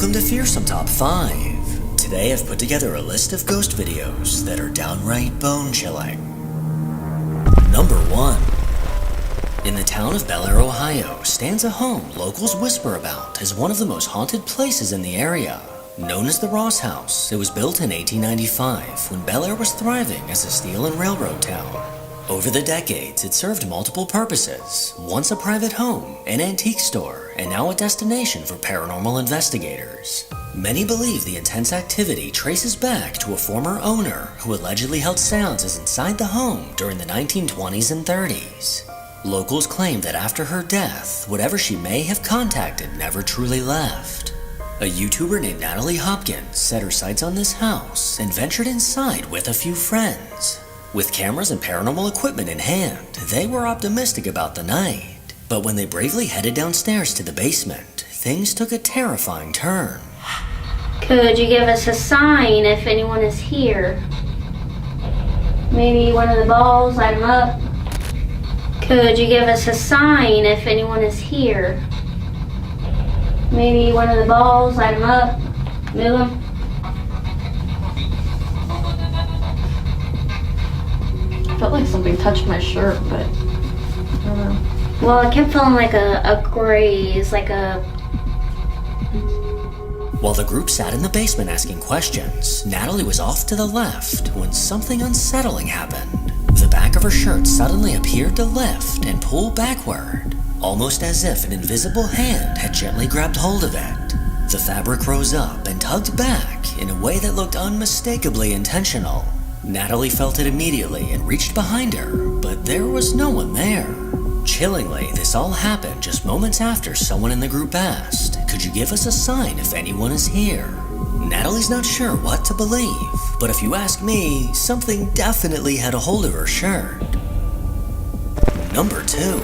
Welcome to Fearsome Top 5. Today I've put together a list of ghost videos that are downright bone-chilling. Number 1. In the town of Bel Air, Ohio, stands a home locals whisper about as one of the most haunted places in the area. Known as the Ross House, it was built in 1895 when Bel Air was thriving as a steel and railroad town. Over the decades, it served multiple purposes, once a private home, an antique store, and now a destination for paranormal investigators. Many believe the intense activity traces back to a former owner who allegedly held seances inside the home during the 1920s and 30s. Locals claim that after her death, whatever she may have contacted never truly left. A YouTuber named Natalie Hopkins set her sights on this house and ventured inside with a few friends. With cameras and paranormal equipment in hand, they were optimistic about the night. But when they bravely headed downstairs to the basement, things took a terrifying turn. Could you give us a sign if anyone is here? Maybe one of the balls, light them up. Could you give us a sign if anyone is here? Maybe one of the balls, light them up, move them. I felt like something touched my shirt, but I don't know. Well, I kept feeling like a graze, like a... While the group sat in the basement asking questions, Natalie was off to the left when something unsettling happened. The back of her shirt suddenly appeared to lift and pull backward, almost as if an invisible hand had gently grabbed hold of it. The fabric rose up and tugged back in a way that looked unmistakably intentional. Natalie felt it immediately and reached behind her, but there was no one there. Chillingly, this all happened just moments after someone in the group asked, "Could you give us a sign if anyone is here?" Natalie's not sure what to believe, but if you ask me, something definitely had a hold of her shirt. Number 2.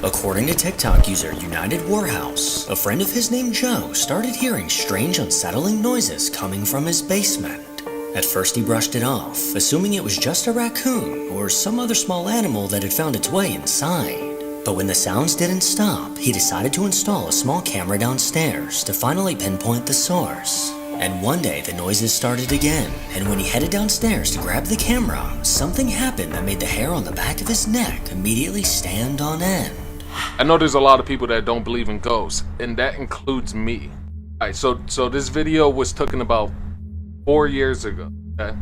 According to TikTok user United Warhouse, a friend of his named Joe started hearing strange unsettling noises coming from his basement. At first he brushed it off, assuming it was just a raccoon or some other small animal that had found its way inside. But when the sounds didn't stop, he decided to install a small camera downstairs to finally pinpoint the source. And one day the noises started again, and when he headed downstairs to grab the camera, something happened that made the hair on the back of his neck immediately stand on end. I know there's a lot of people that don't believe in ghosts, and that includes me. Alright, so this video was taken about 4 years ago, okay?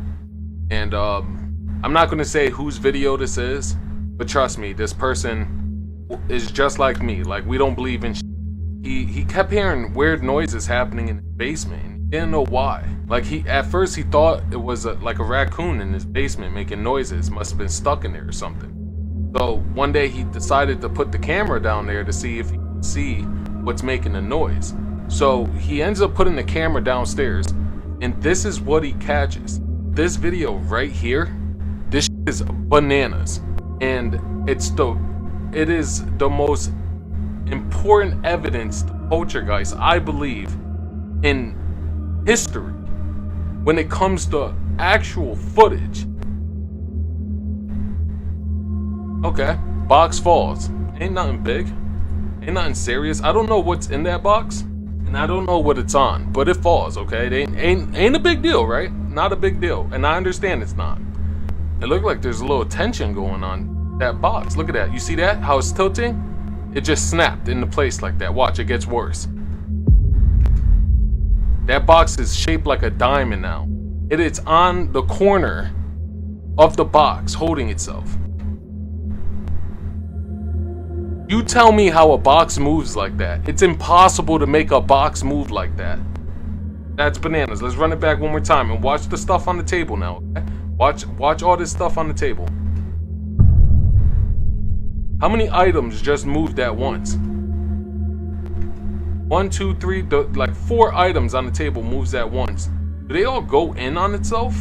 And I'm not gonna say whose video this is, but trust me, this person is just like me. Like, we don't believe in he kept hearing weird noises happening in the basement, and he didn't know why. Like, at first he thought it was like a raccoon in his basement making noises, must have been stuck in there or something. So one day he decided to put the camera down there to see if he could see what's making the noise. So he ends up putting the camera downstairs, and this is what he catches. This video right here, this is bananas, and it is the most important evidence to poltergeist, I believe, in history when it comes to actual footage. Okay, box falls. Ain't nothing big, ain't nothing serious. I don't know what's in that box, and I don't know what it's on, but it falls, okay? It ain't a big deal, right? Not a big deal, and I understand it's not. It looked like there's a little tension going on that box. Look at that. You see that? How it's tilting? It just snapped into place like that. Watch, it gets worse. That box is shaped like a diamond now. It is on the corner of the box, holding itself. You tell me how a box moves like that. It's impossible to make a box move like that. That's bananas. Let's run it back one more time and watch the stuff on the table now, okay? Watch all this stuff on the table. How many items just moved at once? 1, 2, 3, like 4 items on the table moves at once. Do they all go in on itself?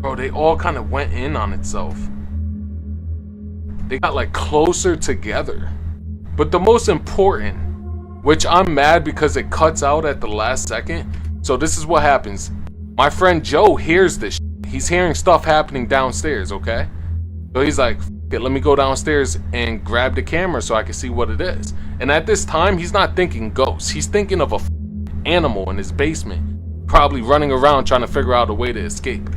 Bro, they all kind of went in on itself. They got like closer together. But the most important, which I'm mad because it cuts out at the last second. So this is what happens. My friend Joe hears this. He's hearing stuff happening downstairs, okay? So he's like, okay, let me go downstairs and grab the camera so I can see what it is. And at this time, he's not thinking ghosts. He's thinking of a animal in his basement, probably running around trying to figure out a way to escape.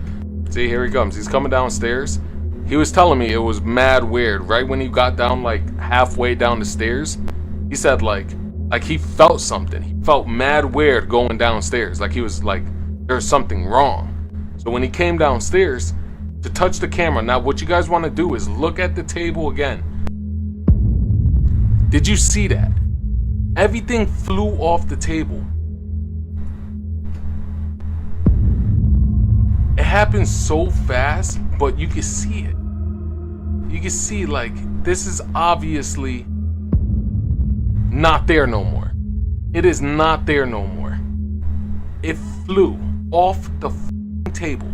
See, here he comes. He's coming downstairs. He was telling me it was mad weird. Right when he got down, like halfway down the stairs, he said like he felt something. He felt mad weird going downstairs. Like he was like, there's something wrong. So when he came downstairs to touch the camera, now what you guys want to do is look at the table again. Did you see that? Everything flew off the table. It happened so fast, but you can see it. You can see like this is obviously not there no more. It is not there no more. It flew off the table.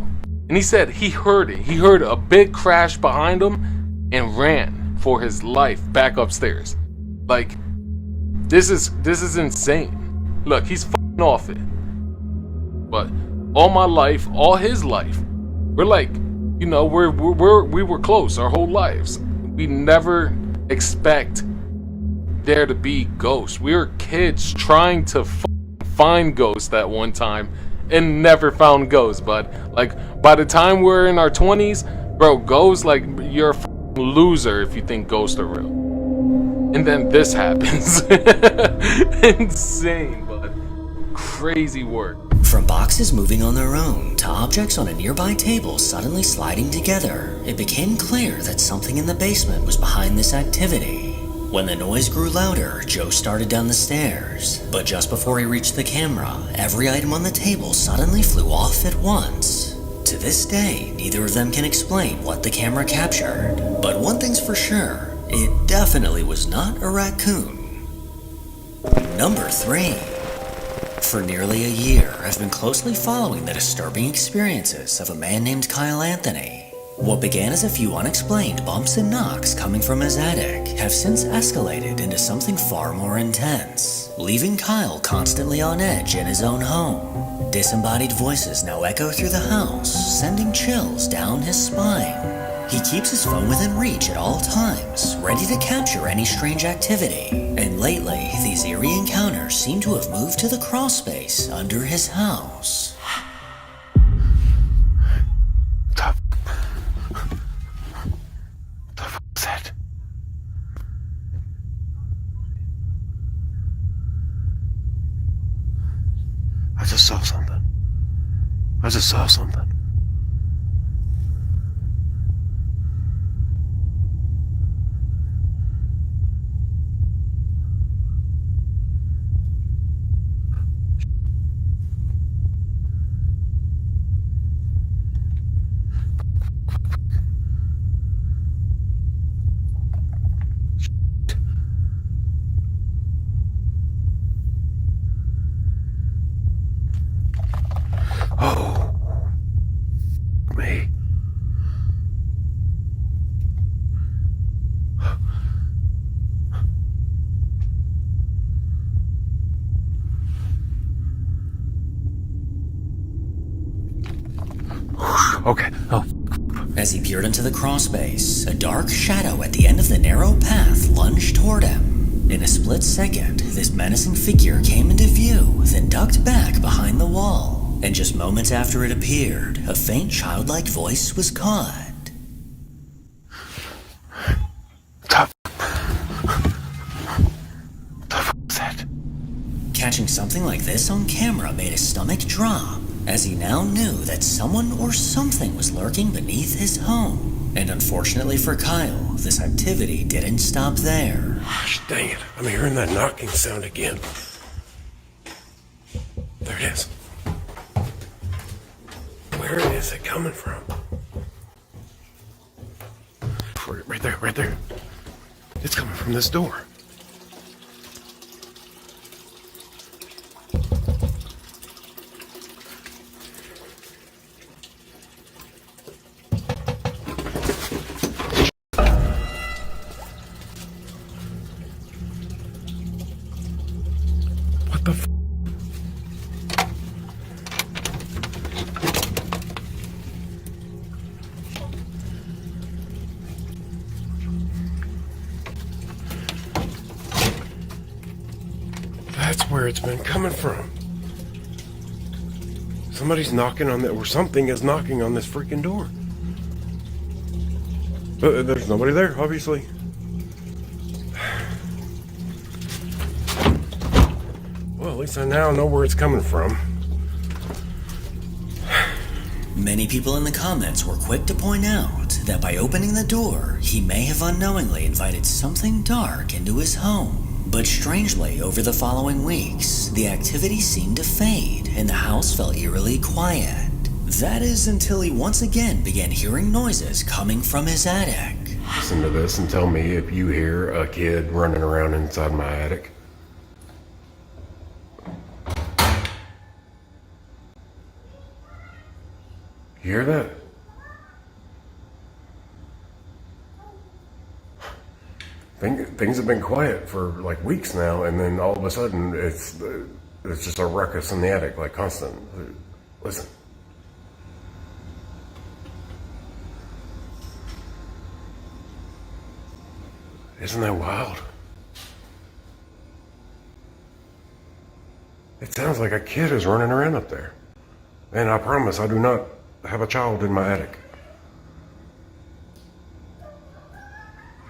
And he said he heard it. He heard a big crash behind him and ran for his life back upstairs. Like this is insane. Look, he's off it. But all my life, all his life, we're like, you know, we were close our whole lives. We never expect there to be ghosts. We were kids trying to find ghosts at one time and never found ghosts. But like by the time we're in our 20s, bro, ghosts, like you're a loser if you think ghosts are real. And then this happens. Insane, but crazy work. From boxes moving on their own to objects on a nearby table suddenly sliding together, it became clear that something in the basement was behind this activity. When the noise grew louder, Joe started down the stairs, but just before he reached the camera, every item on the table suddenly flew off at once. To this day, neither of them can explain what the camera captured, but one thing's for sure, it definitely was not a raccoon. Number 3. For nearly a year, I've been closely following the disturbing experiences of a man named Kyle Anthony. What began as a few unexplained bumps and knocks coming from his attic have since escalated into something far more intense, leaving Kyle constantly on edge in his own home. Disembodied voices now echo through the house, sending chills down his spine. He keeps his phone within reach at all times, ready to capture any strange activity. And lately, these eerie encounters seem to have moved to the crawl space under his house. The fuck is that? I just saw something. I just saw something. Oh, me. Okay. Oh. As he peered into the crawl space, a dark shadow at the end of the narrow path lunged toward him. In a split second, this menacing figure came into view, then ducked back behind the wall. And just moments after it appeared, a faint childlike voice was caught. The fuck is that? Catching something like this on camera made his stomach drop, as he now knew that someone or something was lurking beneath his home. And unfortunately for Kyle, this activity didn't stop there. Gosh, dang it. I'm hearing that knocking sound again. There it is. Where is it coming from? Right there, right there. It's coming from this door. What the f? That's where it's been coming from. Somebody's knocking on that, or something is knocking on this freaking door. But there's nobody there, obviously. Well, at least I now know where it's coming from. Many people in the comments were quick to point out that by opening the door, he may have unknowingly invited something dark into his home. But strangely, over the following weeks, the activity seemed to fade and the house felt eerily quiet. That is until he once again began hearing noises coming from his attic. Listen to this and tell me if you hear a kid running around inside my attic. You hear that? Things have been quiet for like weeks now, and then all of a sudden it's just a ruckus in the attic, like constant. Listen. Isn't that wild? It sounds like a kid is running around up there. And I promise I do not have a child in my attic.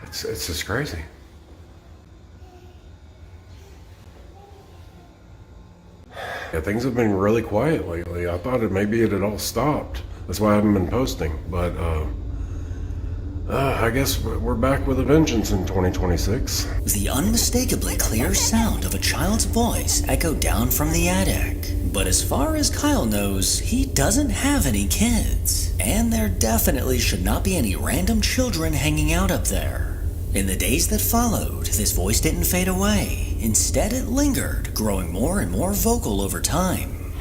It's just crazy. Yeah, things have been really quiet lately. I thought maybe it had all stopped. That's why I haven't been posting. But I guess we're back with a vengeance in 2026. The unmistakably clear sound of a child's voice echoed down from the attic. But as far as Kyle knows, he doesn't have any kids. And there definitely should not be any random children hanging out up there. In the days that followed, this voice didn't fade away. Instead, it lingered, growing more and more vocal over time.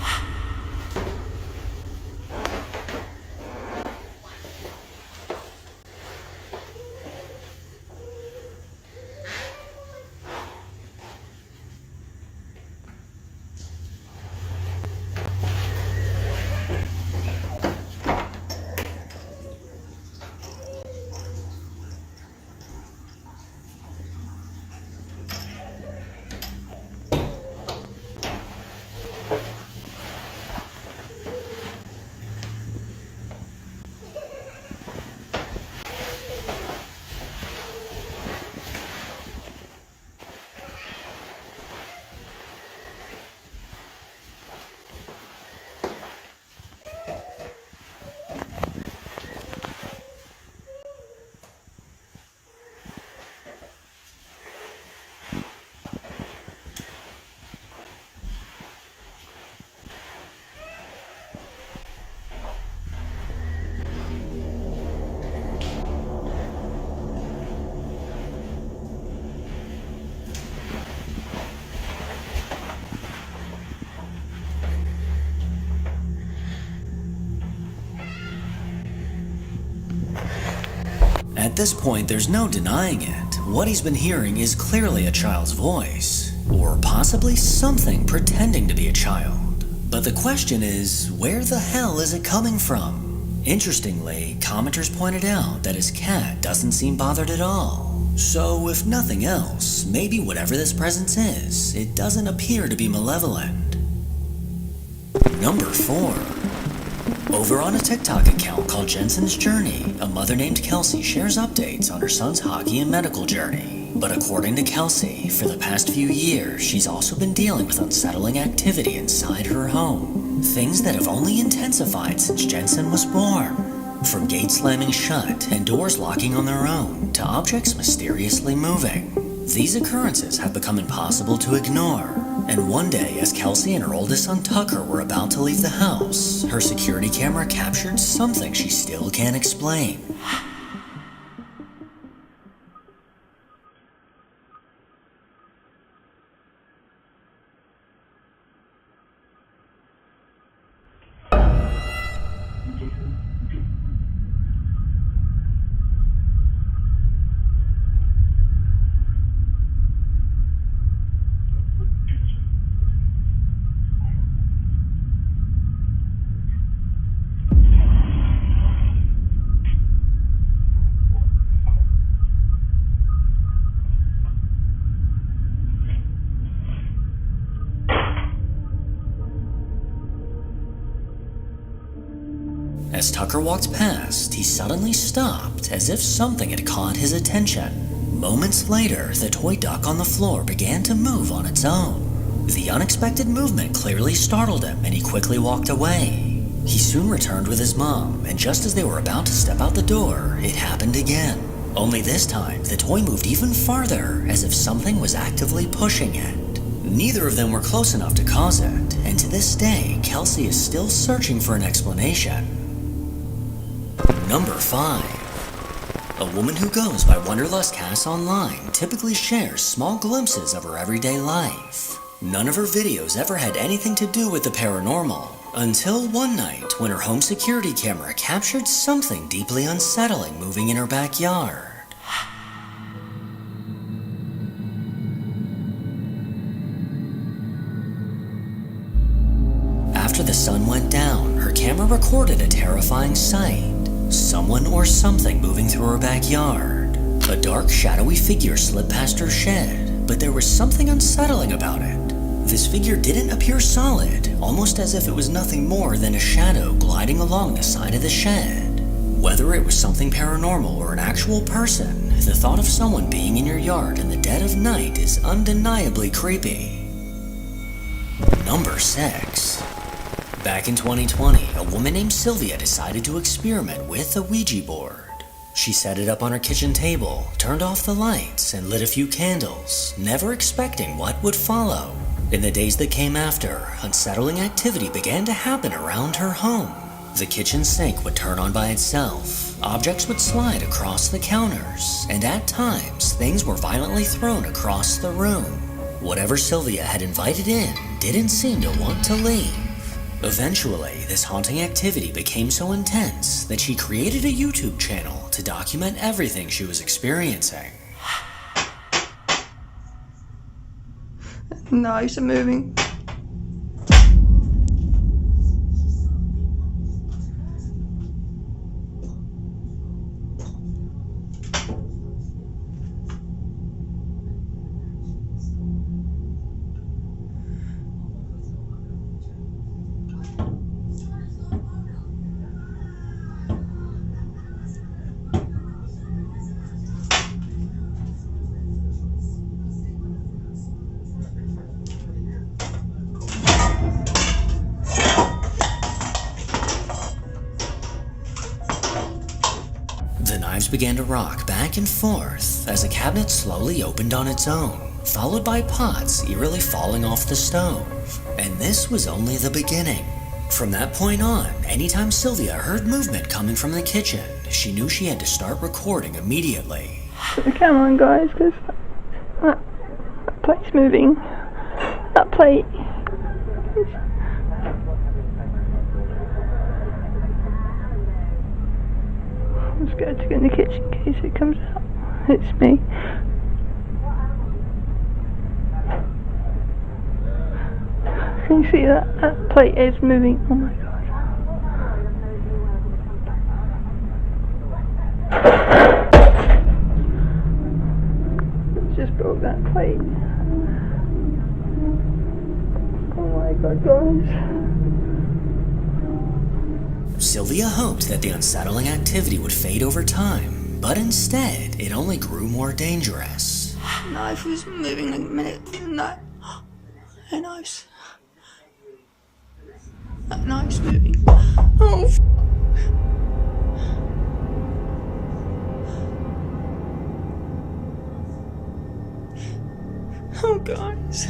At this point, there's no denying it. What he's been hearing is clearly a child's voice, or possibly something pretending to be a child. But the question is, where the hell is it coming from? Interestingly, commenters pointed out that his cat doesn't seem bothered at all. So if nothing else, maybe whatever this presence is, it doesn't appear to be malevolent. Number 4. Over on a TikTok account called Jensen's Journey, a mother named Kelsey shares updates on her son's hockey and medical journey. But according to Kelsey, for the past few years, she's also been dealing with unsettling activity inside her home. Things that have only intensified since Jensen was born. From gates slamming shut and doors locking on their own, to objects mysteriously moving. These occurrences have become impossible to ignore. And one day, as Kelsey and her oldest son Tucker were about to leave the house, her security camera captured something she still can't explain. As Tucker walked past, he suddenly stopped as if something had caught his attention. Moments later, the toy duck on the floor began to move on its own. The unexpected movement clearly startled him, and he quickly walked away. He soon returned with his mom, and just as they were about to step out the door, it happened again. Only this time, the toy moved even farther, as if something was actively pushing it. Neither of them were close enough to cause it, and to this day, Kelsey is still searching for an explanation. Number 5. A woman who goes by Wanderlust Cass online typically shares small glimpses of her everyday life. None of her videos ever had anything to do with the paranormal, until one night when her home security camera captured something deeply unsettling moving in her backyard. After the sun went down, her camera recorded a terrifying sight. Someone or something moving through her backyard. A dark, shadowy figure slid past her shed, but there was something unsettling about it. This figure didn't appear solid, almost as if it was nothing more than a shadow gliding along the side of the shed. Whether it was something paranormal or an actual person, the thought of someone being in your yard in the dead of night is undeniably creepy. Number 6. Back in 2020, a woman named Sylvia decided to experiment with a Ouija board. She set it up on her kitchen table, turned off the lights, and lit a few candles, never expecting what would follow. In the days that came after, unsettling activity began to happen around her home. The kitchen sink would turn on by itself, objects would slide across the counters, and at times, things were violently thrown across the room. Whatever Sylvia had invited in didn't seem to want to leave. Eventually, this haunting activity became so intense that she created a YouTube channel to document everything she was experiencing. Knives are moving. The knives began to rock back and forth as a cabinet slowly opened on its own, followed by pots eerily falling off the stove. And this was only the beginning. From that point on, anytime Sylvia heard movement coming from the kitchen, she knew she had to start recording immediately. Put the camera on, guys, because that plate's moving. That plate. I'm scared to go in the kitchen in case it comes out. It's me. Can you see that? That plate is moving. Oh my god. Just broke that plate. Oh my god, guys. Sylvia hoped that the unsettling activity would fade over time, but instead, it only grew more dangerous. The knife was moving like a minute. That knife's moving. Oh, oh, guys.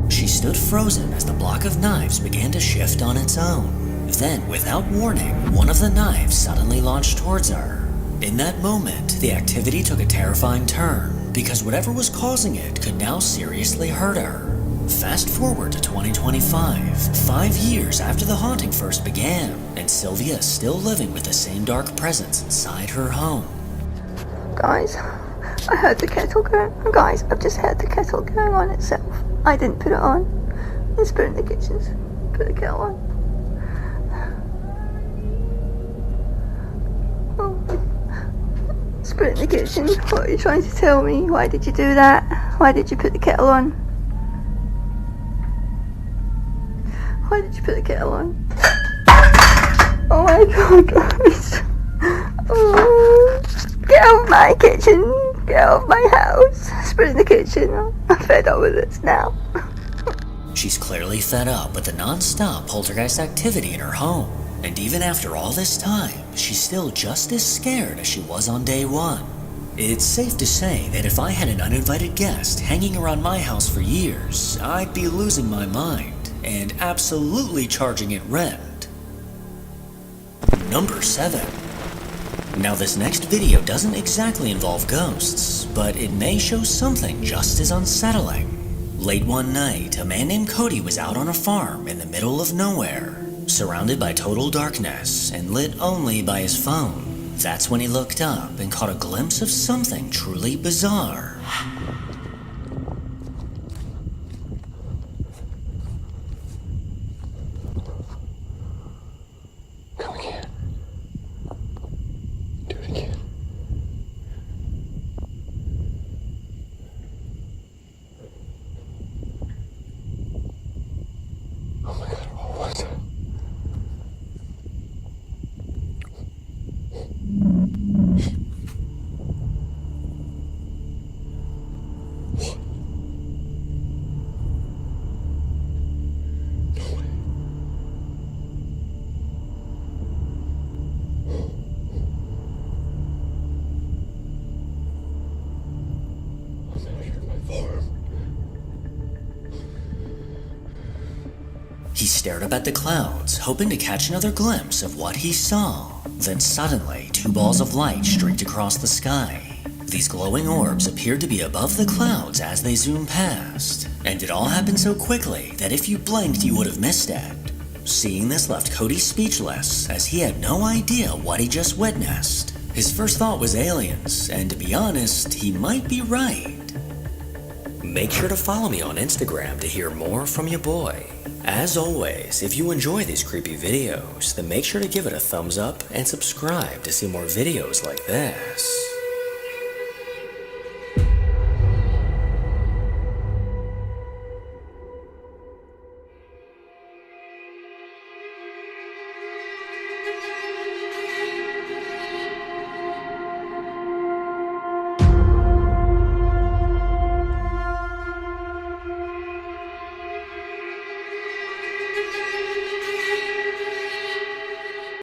She stood frozen as the block of knives began to shift on its own. Then, without warning, one of the knives suddenly launched towards her. In that moment, the activity took a terrifying turn, because whatever was causing it could now seriously hurt her. Fast forward to 2025, 5 years after the haunting first began, and Sylvia is still living with the same dark presence inside her home. Guys, I heard the kettle going. Guys, I've just heard the kettle going on itself. I didn't put it on. Let's put it in the kitchen. Put the kettle on. Let's put it in the kitchen. What are you trying to tell me? Why did you do that? Why did you put the kettle on? Why did you put the kettle on? Oh my god, guys. Oh, get out of my kitchen. Get out of my house. Spit in the kitchen. I'm fed up with this now. She's clearly fed up with the non-stop poltergeist activity in her home. And even after all this time, she's still just as scared as she was on day one. It's safe to say that if I had an uninvited guest hanging around my house for years, I'd be losing my mind and absolutely charging it rent. Number 7. Now this next video doesn't exactly involve ghosts, but it may show something just as unsettling. Late one night, a man named Cody was out on a farm in the middle of nowhere, surrounded by total darkness and lit only by his phone. That's when he looked up and caught a glimpse of something truly bizarre. Come again. Do it again. Oh my god, what was that? He stared up at the clouds, hoping to catch another glimpse of what he saw. Then suddenly, 2 balls of light streaked across the sky. These glowing orbs appeared to be above the clouds as they zoomed past. And it all happened so quickly that if you blinked, you would have missed it. Seeing this left Cody speechless, as he had no idea what he just witnessed. His first thought was aliens, and to be honest, he might be right. Make sure to follow me on Instagram to hear more from your boy. As always, if you enjoy these creepy videos, then make sure to give it a thumbs up and subscribe to see more videos like this.